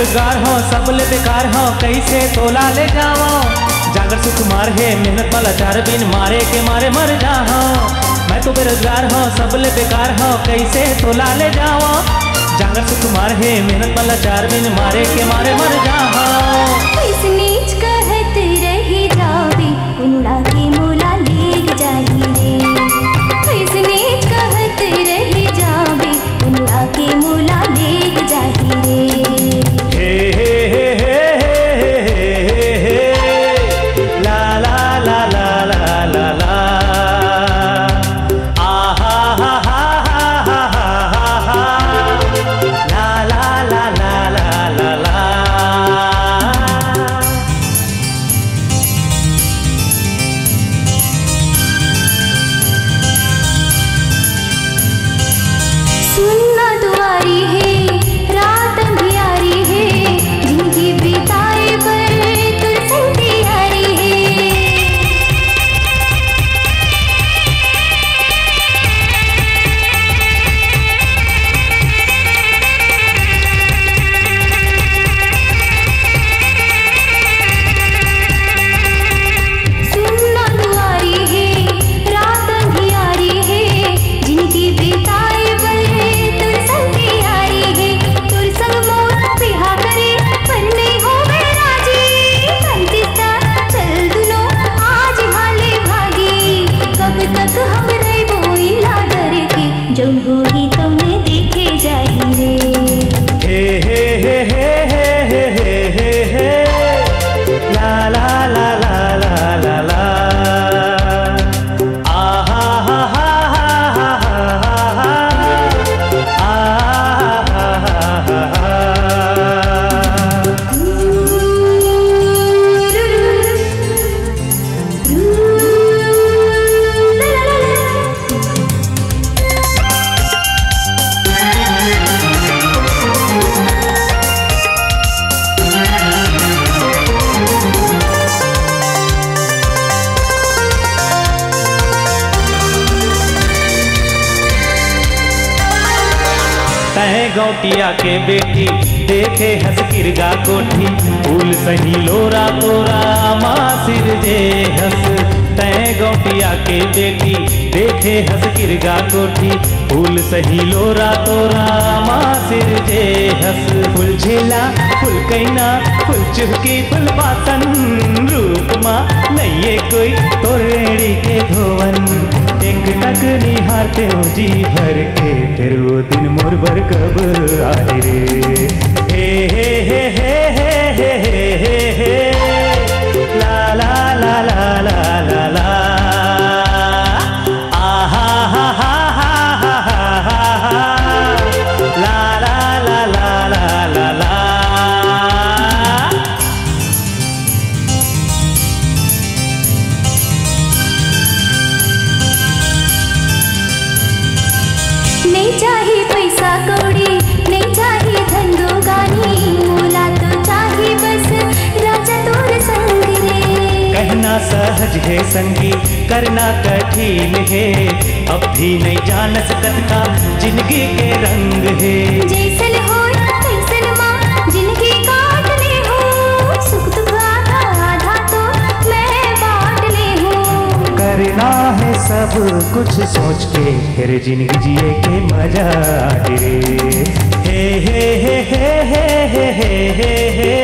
बेरोजगार हो सबले बेकार हो कैसे तोला ले जाओ। जागर सुकुमार है मेहनत वाला चार बिन मारे के मारे मर जाओ। मैं तो बेरोजगार हो सबले बेकार हो कैसे तोला ले जाओ। जागर सुकुमार है मेहनत वाला चार बिन मारे के मारे मर जाओ। इस नीच कहत रही जावे उड़ा के मोला लेग जाही रे। इस नीच कहत रही जावे उड़ा के मोला लेग जाही रे। हे हे हे हे हे हे ला ला ला ला ला ला ला आहा हा हा हा हा हा ला ला ला ला ला ला ला। सुनना दुआरी है रात अंधियारी है जिंदगी बिताए पर तुलसन तैयारी है। सुनना दुआरी है रात अंधियारी है जिंदगी बिताए पर तुलसन तैयारी है। तुलसन मोर बिहा करे पर नहीं हो गए राजी। कंतिस्ता चल दुनो आज हाले भागी। कब तक हम रहे बोइला डर के जब होगी तुमने देखे जाही रे। हे हे हे हे हे हे हे हे ला ला ला ला ला ला ला आहा हा हा हा हा हा आहा हा हा। तय गौटिया के बेटी देखे हंस किरगा कोठी फूल सही लोरा तोरा माँ सिर जे हंस। तय गौटिया के बेटी देखे हंस किरगा कोठी फूल सही लोरा तोरा माँ सिर जे हंस। फूल झेला फूल कैना फूल चुहकी फूल बासन रूप माँ नहीं कोई तोरेड़ी के धोवन। एक टक निहारते हो जी भर के फिर वो दिन मोर भर कब आए रे। हे हे हे हे हे हे हे हे ला ला ला ला ला ला ला आहा हा हा हा हा हा ला ला ला ला ला ला ला। नहीं चाहिए पैसा कौड़ी नहीं चाहिए धंधो गानी मोला तो चाहिए बस राजा तोर संग रे। कहना सहज है संगी करना कठिन है अब भी नहीं जान सकत का जिंदगी के रंग है। जैसन हो तैसन माँ जिंदगी काट ले हो। सुख दुख आधा आधा तो मैं बांट ले हूँ। करना है सब कुछ सोच के फिर जिंदगी जिए के मजा आए रे। हे हे हे हे हे हे हे हे